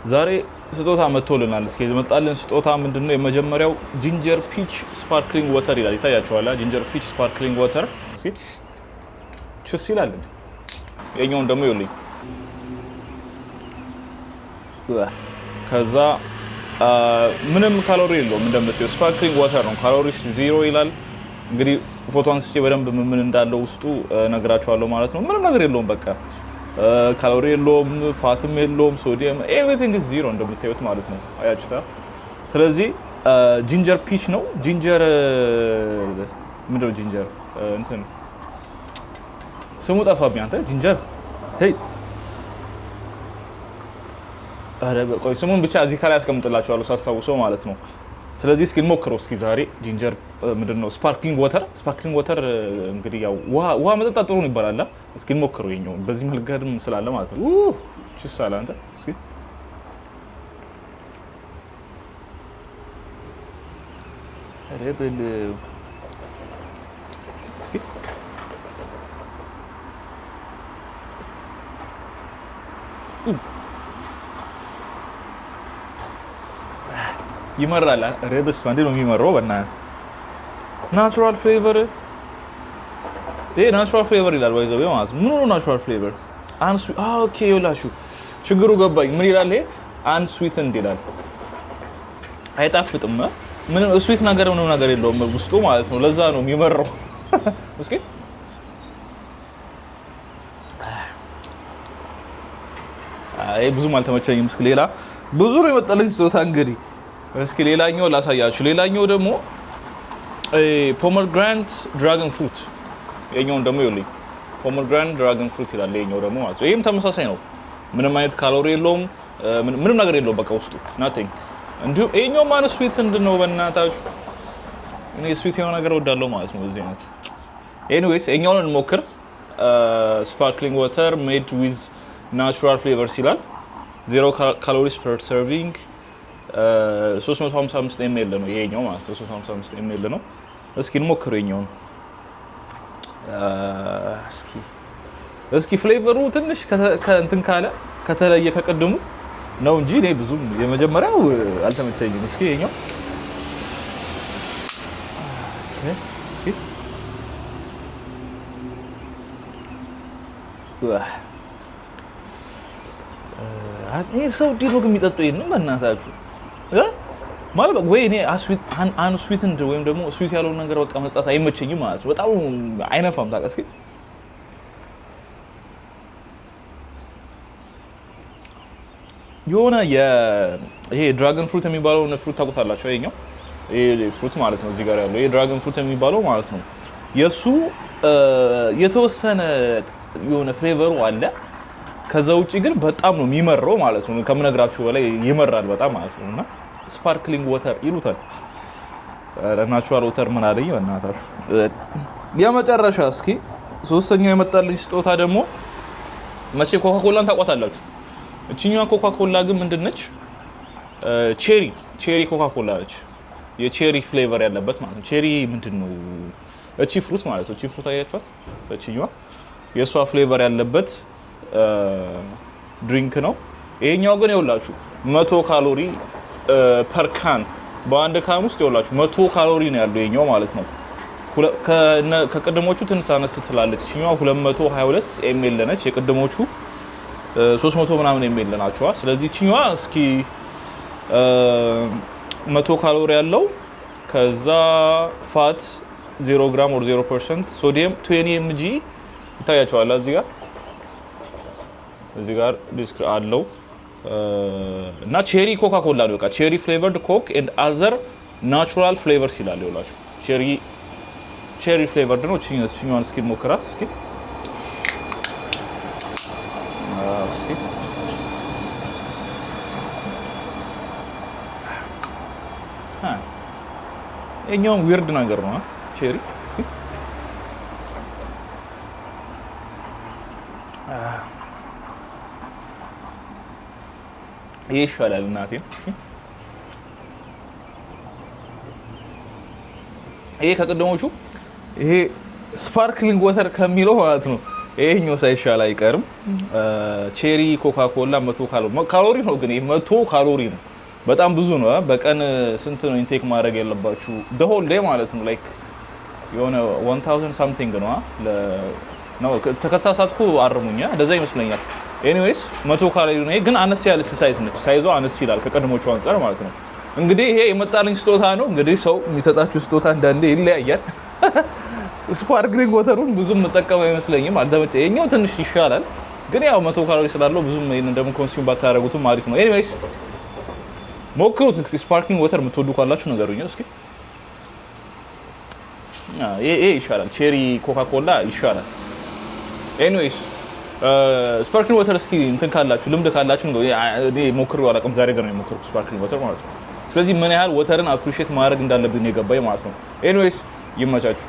ዛሬ ስጦታ መጥቶልናል። እስኪ የመጣልን ስጦታ ምንድነው? የመጀመሪያው ጂንጀር ፒች ስፓርክሊንግ ዋተር ይላል። ይታያችኋል። ጂንጀር ፒች ስፓርክሊንግ ዋተር እስኪ ችስ ይላል። የኛውን ደግሞ ይኸውልኝ። ከዛ ምንም ካሎሪ የለውም እንደምታዩ ስፓርክሊንግ ዋተር ነው። ካሎሪ ዜሮ ይላል። እንግዲህ ፎቶ አንስቼ በደንብ ምን እንዳለው ውስጡ ነግራችኋለሁ ማለት ነው። ምንም ነገር የለውም በቃ ካሎሪ የለውም፣ ፋትም የለውም፣ ሶዲየም ኤቭሪቲንግ ኢዝ ዜሮ እንደምታዩት ማለት ነው። አያችሁታ? ስለዚህ ጂንጀር ፒች ነው። ጂንጀር ምንድነው? ጂንጀር እንትን ስሙ ጠፋብኝ። አንተ ጂንጀር ሄይ ቆይ ስሙን ብቻ እዚህ ከላይ አስቀምጥላችኋለሁ ሳስታውሰው ማለት ነው። ስለዚህ እስኪ እንሞክረው። እስኪ ዛሬ ጂንጀር ምንድነው? ስፓርክሊንግ ዋተር እንግዲህ ያው ውሃ መጠጣት ጥሩ ነው ይባላል። እስኪ እንሞክረው። የኛው በዚህ መልገድም ስላለ ማለት ነው። ቺስ አለ አንተ እስኪ ረብል እስኪ ይመራል። ረብስ እንዴ ነው የሚመራው? በእናትህ ናቹራል ፍሌቨር ናቹራል ፍሌቨር ይላል። ባይዘው ማለት ምን ነው ናቹራል ፍሌቨር ኦኬ ይላችሁ ችግሩ ገባኝ። ምን ይላል ይሄ? አንስዊትንድ ይላል። አይጣፍጥም። ምን ስዊት ነገር ምንም ነገር የለውም ውስጡ ማለት ነው። ለዛ ነው የሚመራው። እስኪ ብዙም አልተመቸኝም። እስኪ ሌላ ብዙ ነው የመጣልኝ ስጦታ እንግዲህ እስኪ ሌላኛው ላሳያችሁ። ሌላኛው ደግሞ ፖመርግራንት ድራገን ፍሩት የኛውን ደግሞ ይኸውልኝ ፖመርግራንት ድራገን ፍሩት ይላል። የኛው ደግሞ ማለት ነው ይሄም ተመሳሳይ ነው። ምንም አይነት ካሎሪ የለውም፣ ምንም ነገር የለውም በቃ ውስጡ ናቲንግ። እንዲሁም ይሄኛው ማለት ስዊት እንደው በእናታችሁ እኔ ስዊት የሆነ ነገር ወዳለው ማለት ነው እዚህ አይነት። ኤኒዌይስ የኛውን እንሞክር። ስፓርክሊንግ ዋተር ሜድ ዊዝ ናቹራል ፍሌቨርስ ይላል። 0 ካሎሪስ ፐር ሰርቪንግ 355 ml ነው ይሄኛው ማለት ነው። 355 ml ነው። እስኪ እንሞክረው የኛውን። እስኪ ፍሌቨሩ ትንሽ ከእንትን ካለ ከተለየ ከቀደሙ ነው እንጂ እኔ ብዙም የመጀመሪያው አልተመቸኝም። እስኪ የኛው እስኪ ይሄ ሰው ዲኖ የሚጠጣው ይሄን በእናታችሁ ማለት በቃ ወይ እኔ አንስዊትንድ ወይም ደግሞ ስዊት ያለውን ነገር በቃ መጣት አይመቸኝም ማለት ነው። በጣም አይነፋም። ታውቃ እስኪ የሆነ ይሄ ድራገን ፍሩት የሚባለውን ፍሩት ታውቁታላችሁ? ይሄኛው ይሄ ፍሩት ማለት ነው እዚህ ጋር ያለው ይሄ ድራገን ፍሩት የሚባለው ማለት ነው። የሱ የተወሰነ የሆነ ፍሌቨሩ አለ። ከዛ ውጪ ግን በጣም ነው የሚመራው ማለት ነው። ከምነግራችሁ በላይ ይመራል በጣም ማለት ነው። እና ስፓርክሊንግ ዋተር ይሉታል። ናቹራል ዋተር ምን አለኝ በእናታችሁ። የመጨረሻ እስኪ ሶስተኛው የመጣልኝ ስጦታ ደግሞ መቼ ኮካኮላን ታውቋታላችሁ? እቺኛዋ ኮካኮላ ግን ምንድነች? ቼሪ ኮካኮላ ነች። የቼሪ ፍሌቨር ያለበት ማለት ነው። ቼሪ ምንድነው? እቺ ፍሩት ማለት ነው። እቺ ፍሩት አያችኋት? እቺኛዋ የሷ ፍሌቨር ያለበት ድሪንክ ነው። ይሄኛው ግን ይኸውላችሁ 100 ካሎሪ ፐር ካን በአንድ ካን ውስጥ ይኸውላችሁ 100 ካሎሪ ነው ያለው ይሄኛው ማለት ነው። ከቅድሞቹ ትንሽ አነስ ትላለች። እቺኛው 222 ml ነች። የቅድሞቹ 300 ምናምን ml ናቸው። ስለዚህ እቺኛዋ እስኪ 100 ካሎሪ ያለው ከዛ ፋት 0 ግራም or 0% ሶዲየም 20 mg ይታያችኋል እዚህ ጋር ዲስክ አለው እና ቼሪ ኮካኮላ ነው። በቃ ቼሪ ፍሌቨርድ ኮክ ኤንድ አዘር ናቹራል ፍሌቨርስ ይላል። ይኸውላችሁ ቼሪ ፍሌቨርድ ነው። እቺኛዋን እስኪ ሞክራት እስኪ የኛውም ዊርድ ነገር ነው ቼሪ እስኪ ይሄ ይሻላል እናቴ። ይሄ ከቀደሞቹ ይሄ ስፓርክሊንግ ዋተር ከሚለው ማለት ነው ይሄኛው ሳይሻል አይቀርም። ቼሪ ኮካ ኮላ 100 ካሎሪ ነው፣ ግን 100 ካሎሪ ነው። በጣም ብዙ ነው። በቀን ስንት ነው ኢንቴክ ማድረግ ያለባችሁ? the whole day ማለት ነው። ላይክ የሆነ 1000 something ነው ተከታሳትኩ አርሙኛ እንደዛ ይመስለኛል። ኤኒዌይስ 100 ካሎሪ ነው፣ ግን አነስ ያለች ሳይዝ ነች። ሳይዟ አነስ ይላል ከቀድሞቹ አንፃር ማለት ነው። እንግዲህ ይሄ የመጣልኝ ስጦታ ነው። እንግዲህ ሰው የሚሰጣችሁ ስጦታ አንዳንዴ ይለያያል። ስፓርክሊንግ ወተሩን ብዙም መጠቀም አይመስለኝም፣ አልተመቸ። ይሄኛው ትንሽ ይሻላል፣ ግን ያው 100 ካሎሪ ስላለው ብዙም ይሄንን ደግሞ ኮንሱም ባታረጉትም አሪፍ ነው። ኤኒዌይስ ሞክሩት። ስፓርክሊንግ ወተር የምትወዱ ካላችሁ ነገሩኝ እስኪ። ይሄ ይሻላል፣ ቼሪ ኮካ ኮላ ይሻላል። ኤኒዌይስ ስፓርክሊንግ ወተር እስኪ እንትን ካላችሁ ልምድ ካላችሁ እኔ ሞክሬው አላውቅም፣ ዛሬ ገና የሞከርኩት ስፓርክሊንግ ወተር ማለት ነው። ስለዚህ ምን ያህል ወተርን አፕሪሺየት ማድረግ እንዳለብኝ ነው የገባኝ ማለት ነው። ኤኒዌይስ ይመቻችሁ።